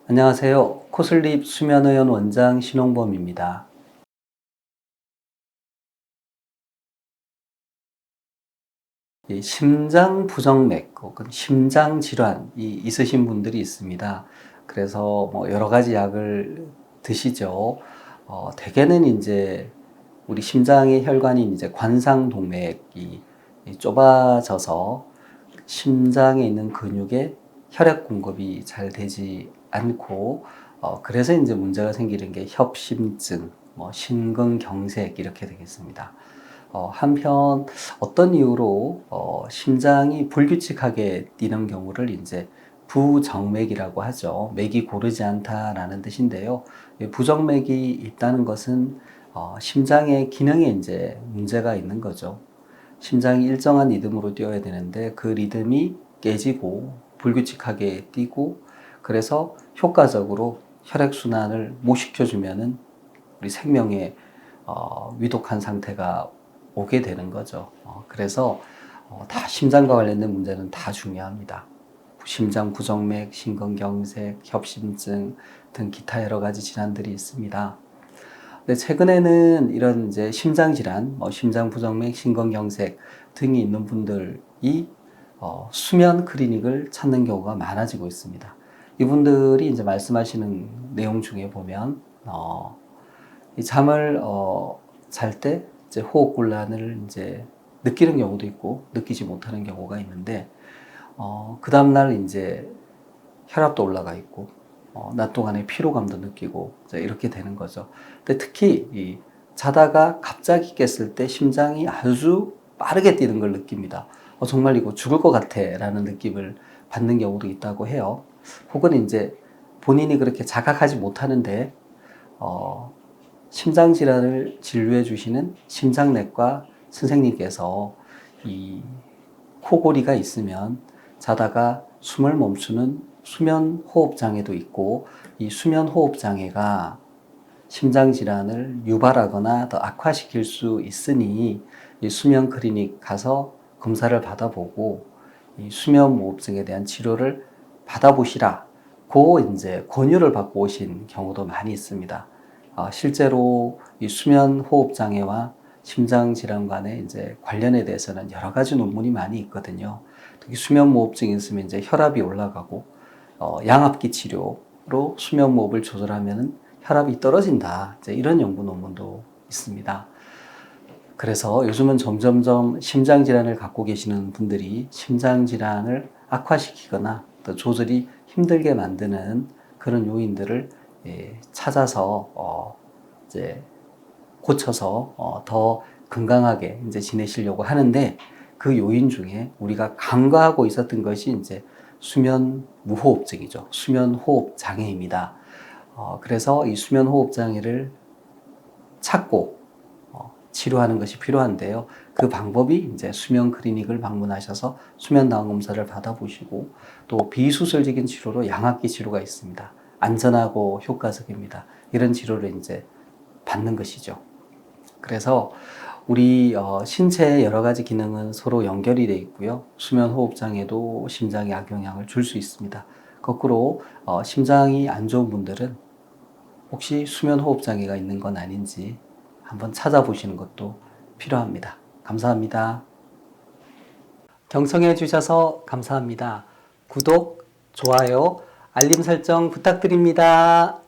안녕하세요. 코슬립 수면의원 원장 신홍범입니다. 이 심장 부정맥 혹은 심장 질환이 있으신 분들이 있습니다. 그래서 뭐 여러 가지 약을 드시죠. 대개는 이제 우리 심장의 혈관인 이제 관상동맥이 좁아져서 심장에 있는 근육에 혈액 공급이 잘 되지 않고, 그래서 이제 문제가 생기는 게 협심증, 뭐 심근경색 이렇게 되겠습니다. 한편 어떤 이유로 심장이 불규칙하게 뛰는 경우를 이제 부정맥이라고 하죠. 맥이 고르지 않다라는 뜻인데요. 부정맥이 있다는 것은 심장의 기능에 이제 문제가 있는 거죠. 심장이 일정한 리듬으로 뛰어야 되는데 그 리듬이 깨지고 불규칙하게 뛰고, 그래서 효과적으로 혈액순환을 못 시켜주면은 우리 생명에 위독한 상태가 오게 되는 거죠. 그래서 다 심장과 관련된 문제는 다 중요합니다. 심장 부정맥, 심근경색, 협심증 등 기타 여러 가지 질환들이 있습니다. 근데 최근에는 이런 이제 심장 질환, 심장 부정맥, 심근경색 등이 있는 분들이 수면 클리닉을 찾는 경우가 많아지고 있습니다. 이분들이 이제 말씀하시는 내용 중에 보면 이 잠을 잘 때 이제 호흡곤란을 이제 느끼는 경우도 있고 느끼지 못하는 경우가 있는데, 그 다음날 이제 혈압도 올라가 있고, 낮 동안에 피로감도 느끼고 이렇게 되는 거죠. 근데 특히 이 자다가 갑자기 깼을 때 심장이 아주 빠르게 뛰는 걸 느낍니다. 정말 이거 죽을 것 같아 라는 느낌을 받는 경우도 있다고 해요. 혹은 이제 본인이 그렇게 자각하지 못하는데 심장 질환을 진료해 주시는 심장내과 선생님께서 이 코골이가 있으면 자다가 숨을 멈추는 수면 호흡 장애도 있고, 이 수면 호흡 장애가 심장 질환을 유발하거나 더 악화시킬 수 있으니 이 수면 클리닉 가서 검사를 받아보고 이 수면 무호흡증에 대한 치료를 받아보시라고 이제 권유를 받고 오신 경우도 많이 있습니다. 실제로 이 수면 호흡 장애와 심장 질환 간의 이제 관련에 대해서는 여러 가지 논문이 많이 있거든요. 특히 수면 무호흡증이 있으면 이제 혈압이 올라가고, 양압기 치료로 수면 무호흡을 조절하면 혈압이 떨어진다, 이제 이런 연구 논문도 있습니다. 그래서 요즘은 점점점 심장 질환을 갖고 계시는 분들이 심장 질환을 악화시키거나 또 조절이 힘들게 만드는 그런 요인들을 찾아서 이제 고쳐서 더 건강하게 이제 지내시려고 하는데, 그 요인 중에 우리가 간과하고 있었던 것이 이제 수면 무호흡증이죠. 수면 호흡 장애입니다. 그래서 이 수면 호흡 장애를 찾고 치료하는 것이 필요한데요. 그 방법이 이제 수면 클리닉을 방문하셔서 수면 다운 검사를 받아보시고, 또 비수술적인 치료로 양압기 치료가 있습니다. 안전하고 효과적입니다. 이런 치료를 이제 받는 것이죠. 그래서 우리 신체의 여러 가지 기능은 서로 연결이 되어 있고요. 수면 호흡 장애도 심장에 악영향을 줄 수 있습니다. 거꾸로 심장이 안 좋은 분들은 혹시 수면 호흡 장애가 있는 건 아닌지 한번 찾아보시는 것도 필요합니다. 감사합니다. 경청해 주셔서 감사합니다. 구독, 좋아요, 알림 설정 부탁드립니다.